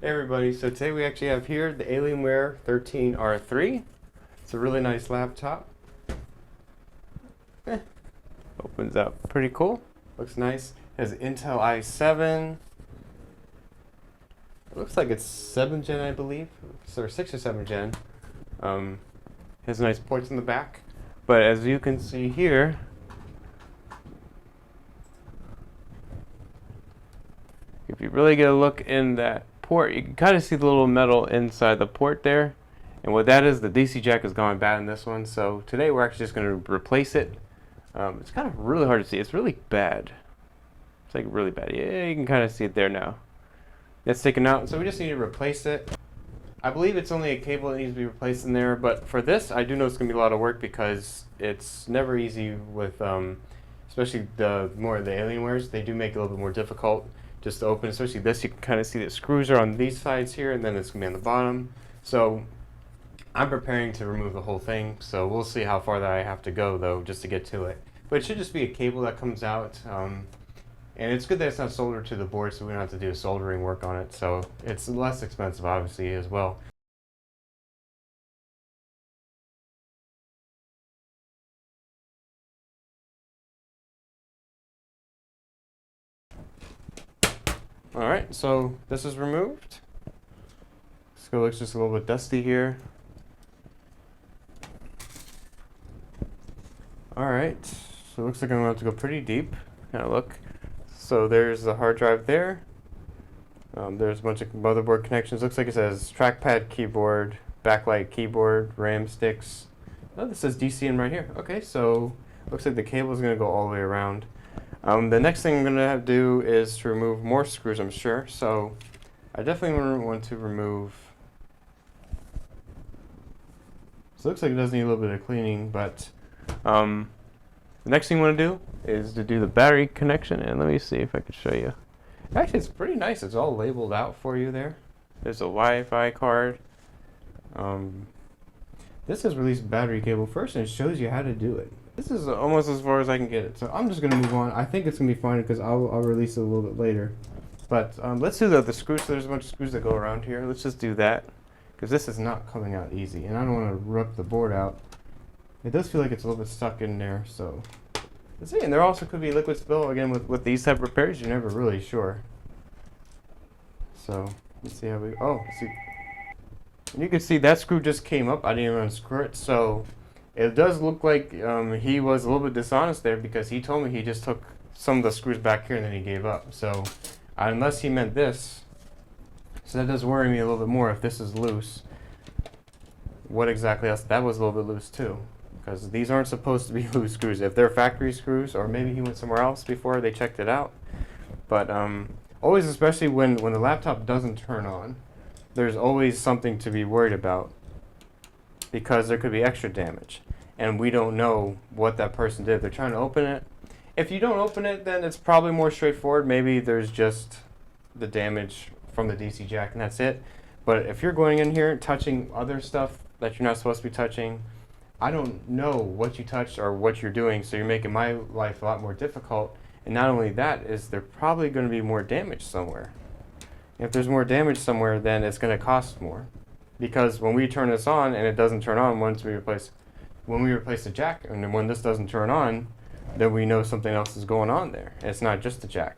Hey everybody, so today we actually have here the Alienware 13R3. It's a really nice laptop. Opens up pretty cool. Looks nice. Has Intel i7. It looks like it's 7th gen, I believe. Or 6 or 7th gen. Has nice ports in the back. But as you can see here, if you really get a look in that port, you can kind of see the little metal inside the port there. And what that is, the DC jack is going bad in this one. So today we're actually just going to replace it. It's kind of really hard to see. It's really bad. It's like really bad. Yeah, you can kind of see it there now. It's taken out, so we just need to replace it. I believe it's only a cable that needs to be replaced in there, but for this, I do know it's going to be a lot of work because it's never easy with, especially the more of the Alienwares. They do make it a little bit more difficult just to open, especially this. You can kind of see the screws are on these sides here, and then it's going to be on the bottom. So I'm preparing to remove the whole thing, so we'll see how far that I have to go, though, just to get to it. But it should just be a cable that comes out, and it's good that it's not soldered to the board, so we don't have to do soldering work on it. So it's less expensive, obviously, as well. Alright, so this is removed. This looks just a little bit dusty here. Alright, so it looks like I'm going to have to go pretty deep. Kind of look. So there's the hard drive there. There's a bunch of motherboard connections. Looks like it says trackpad, keyboard, backlight keyboard, RAM sticks. Oh, this says DC in right here. Okay, so looks like the cable is going to go all the way around. The next thing I'm going to have to do is to remove more screws, I'm sure. So I definitely want to remove. So it looks like it does need a little bit of cleaning, but the next thing I want to do is to do the battery connection. And let me see if I can show you. Actually, it's pretty nice. It's all labeled out for you there. There's a Wi-Fi card. This has released battery cable first, and it shows you how to do it. This is almost as far as I can get it, so I'm just going to move on. I think it's going to be fine because I'll release it a little bit later. But let's do the screws. So there's a bunch of screws that go around here. Let's just do that because this is not coming out easy, and I don't want to rip the board out. It does feel like it's a little bit stuck in there, so let's see. And there also could be liquid spill. Again, with these type of repairs, you're never really sure. So let's see how we. Oh, see. You can see that screw just came up. I didn't even unscrew it, so it does look like he was a little bit dishonest there because he told me he just took some of the screws back here and then he gave up. So unless he meant this, so that does worry me a little bit more if this is loose. What exactly else? That was a little bit loose too, because these aren't supposed to be loose screws. If they're factory screws, or maybe he went somewhere else before they checked it out. But always, especially when the laptop doesn't turn on, there's always something to be worried about because there could be extra damage. And we don't know what that person did. They're trying to open it. If you don't open it, then it's probably more straightforward. Maybe there's just the damage from the DC jack and that's it. But if you're going in here touching other stuff that you're not supposed to be touching, I don't know what you touched or what you're doing, so you're making my life a lot more difficult. And not only that, is there probably going to be more damage somewhere. If there's more damage somewhere, then it's going to cost more. Because when we turn this on and it doesn't turn on when we replace the jack, and then when this doesn't turn on, then we know something else is going on there. And it's not just the jack.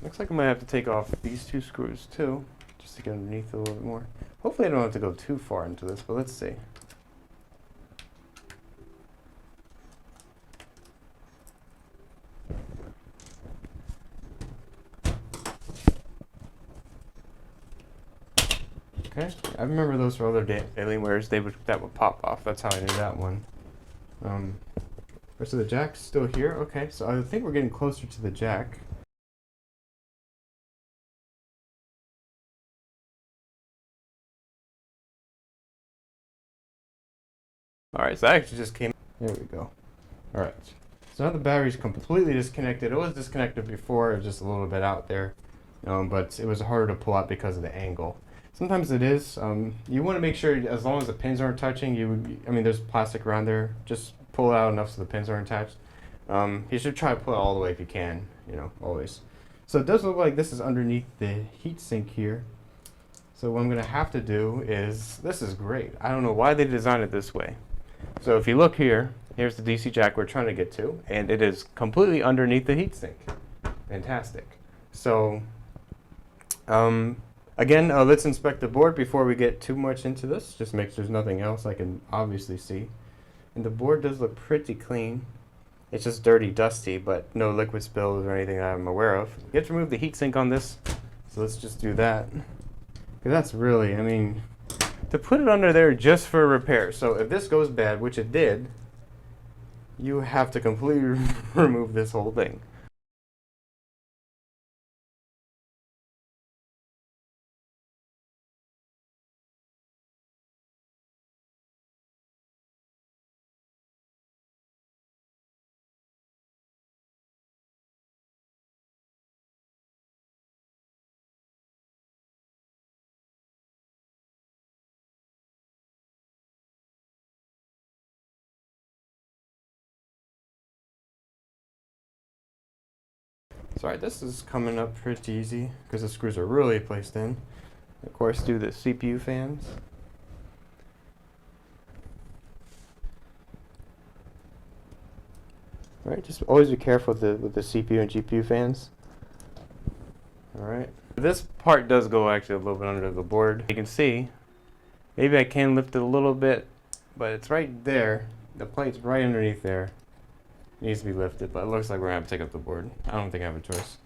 Looks like I might have to take off these two screws too, just to get underneath it a little bit more. Hopefully I don't have to go too far into this, but let's see. Okay, I remember those for other Alienwares. That would pop off. That's how I knew that one. So the jack's still here. Okay, so I think we're getting closer to the jack. Alright, so that actually just came. There we go. Alright. So now the battery's completely disconnected. It was disconnected before, it was just a little bit out there. but it was harder to pull out because of the angle. Sometimes it is. You want to make sure, as long as the pins aren't touching, I mean, there's plastic around there. Just pull it out enough so the pins aren't attached. You should try to pull it all the way if you can, always. So it does look like this is underneath the heatsink here. So what I'm going to have to do is, this is great. I don't know why they designed it this way. So if you look here, here's the DC jack we're trying to get to, and it is completely underneath the heatsink. Fantastic. So again, let's inspect the board before we get too much into this. Just make sure there's nothing else I can obviously see. And the board does look pretty clean. It's just dirty, dusty, but no liquid spills or anything that I'm aware of. You have to remove the heatsink on this, so let's just do that. Because that's really, I mean, to put it under there just for repair. So if this goes bad, which it did, you have to completely remove this whole thing. So alright, this is coming up pretty easy because the screws are really placed in. Of course, do the CPU fans. Alright, just always be careful with the CPU and GPU fans. Alright. This part does go actually a little bit under the board. You can see, maybe I can lift it a little bit, but it's right there. The plate's right underneath there. It needs to be lifted, but it looks like we're going to have to take up the board. I don't think I have a choice.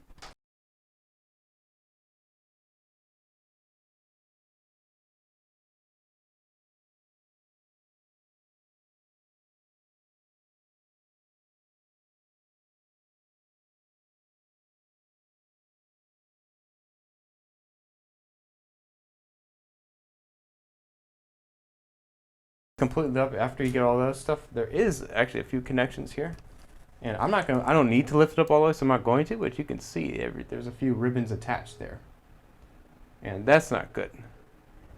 Completely up after you get all that stuff. There is actually a few connections here. And I don't need to lift it up all the way, so I'm not going to, but you can see there's a few ribbons attached there. And that's not good.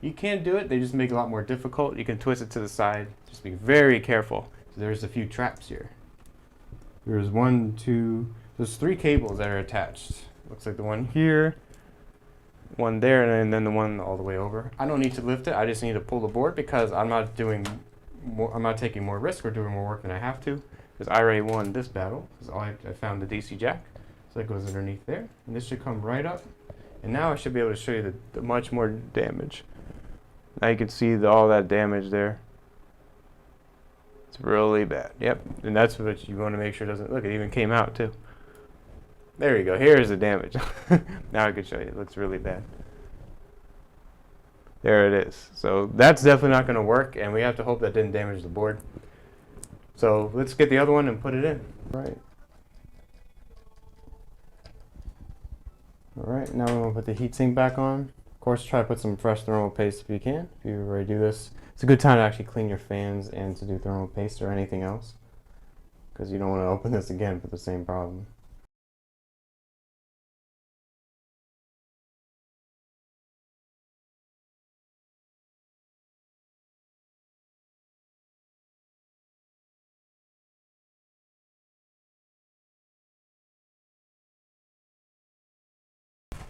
You can do it, they just make it a lot more difficult. You can twist it to the side. Just be very careful. So there's a few traps here. There's there's 3 cables that are attached. Looks like the one here, one there, and then the one all the way over. I don't need to lift it, I just need to pull the board because I'm not taking more risk or doing more work than I have to. Because I already won this battle, because I found the DC jack. So that goes underneath there. And this should come right up. And now I should be able to show you the much more damage. Now you can see all that damage there. It's really bad. Yep. And that's what you want to make sure doesn't, look, it even came out too. There you go. Here's the damage. Now I can show you. It looks really bad. There it is. So that's definitely not going to work, and we have to hope that didn't damage the board. So let's get the other one and put it in. Right. Alright, now we're going to put the heatsink back on. Of course, try to put some fresh thermal paste if you can. If you already do this, it's a good time to actually clean your fans and to do thermal paste or anything else, because you don't want to open this again for the same problem.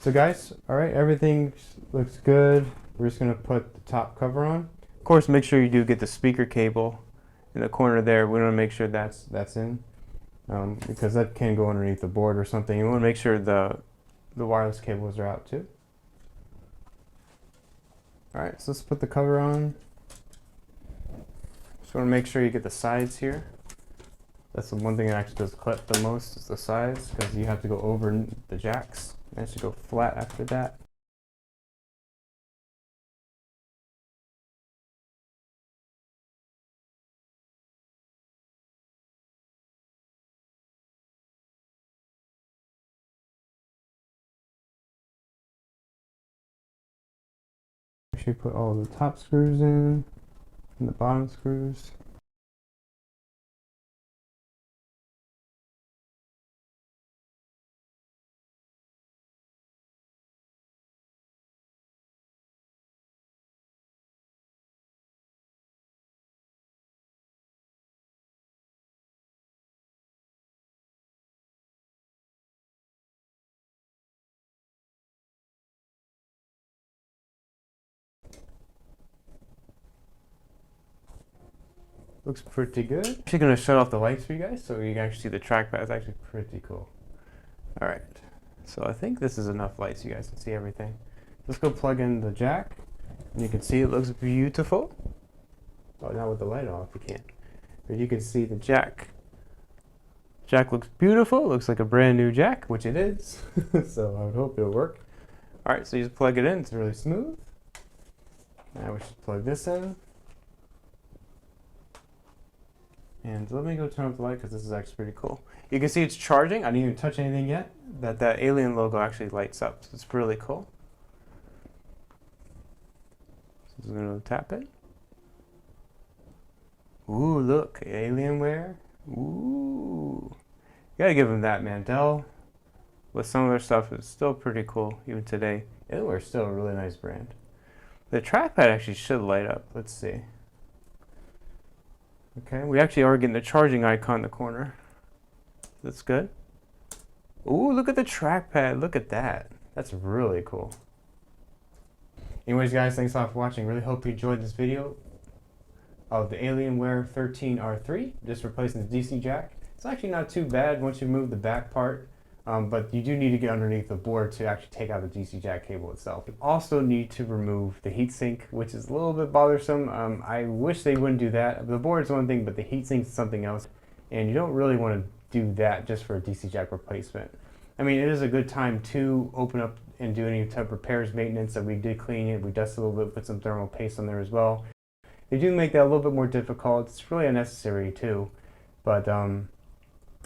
So guys, alright, everything looks good. We're just going to put the top cover on. Of course, make sure you do get the speaker cable in the corner there. We want to make sure that's in, because that can go underneath the board or something. You want to make sure the wireless cables are out too. Alright, so let's put the cover on. Just want to make sure you get the sides here. That's the one thing that actually does clip the most, is the sides, because you have to go over the jacks. And it should go flat after that. Make sure you put all the top screws in and the bottom screws. Looks pretty good. I'm actually gonna shut off the lights for you guys so you can actually see the trackpad. It's actually pretty cool. All right, so I think this is enough light so you guys can see everything. Let's go plug in the jack, and you can see it looks beautiful. Oh, not with the light off, you can't. But you can see the jack. Jack looks beautiful. Looks like a brand new jack, which it is. So I would hope it'll work. All right, so you just plug it in. It's really smooth. Now we should plug this in. And let me go turn off the light because this is actually pretty cool. You can see it's charging. I didn't even touch anything yet. That alien logo actually lights up. So it's really cool. So I'm going to tap it. Ooh, look. Alienware. Ooh. You gotta give them that, man. Dell, with some of their stuff, is still pretty cool, even today. Alienware is still a really nice brand. The trackpad actually should light up. Let's see. Okay, we actually are getting the charging icon in the corner. That's good. Ooh, look at the trackpad. Look at that. That's really cool. Anyways, guys, thanks a lot for watching. Really hope you enjoyed this video of the Alienware 13R3, just replacing the DC jack. It's actually not too bad once you move the back part, but you do need to get underneath the board to actually take out the DC jack cable itself. You also need to remove the heatsink, which is a little bit bothersome. I wish they wouldn't do that. The board is one thing, but the heatsink is something else, and you don't really want to do that just for a DC jack replacement. I mean, it is a good time to open up and do any type of repairs, maintenance. That we did clean it, we dusted a little bit, put some thermal paste on there as well. They do make that a little bit more difficult. It's really unnecessary too. But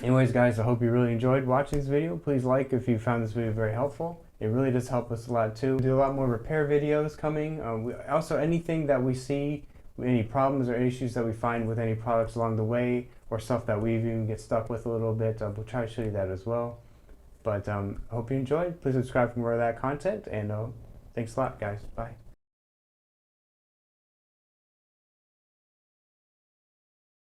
anyways, guys, I hope you really enjoyed watching this video. Please like if you found this video very helpful. It really does help us a lot too. We do a lot more repair videos coming. Also, anything that we see, any problems or issues that we find with any products along the way, or stuff that we even get stuck with a little bit, we'll try to show you that as well. But I hope you enjoyed. Please subscribe for more of that content, and thanks a lot, guys. Bye.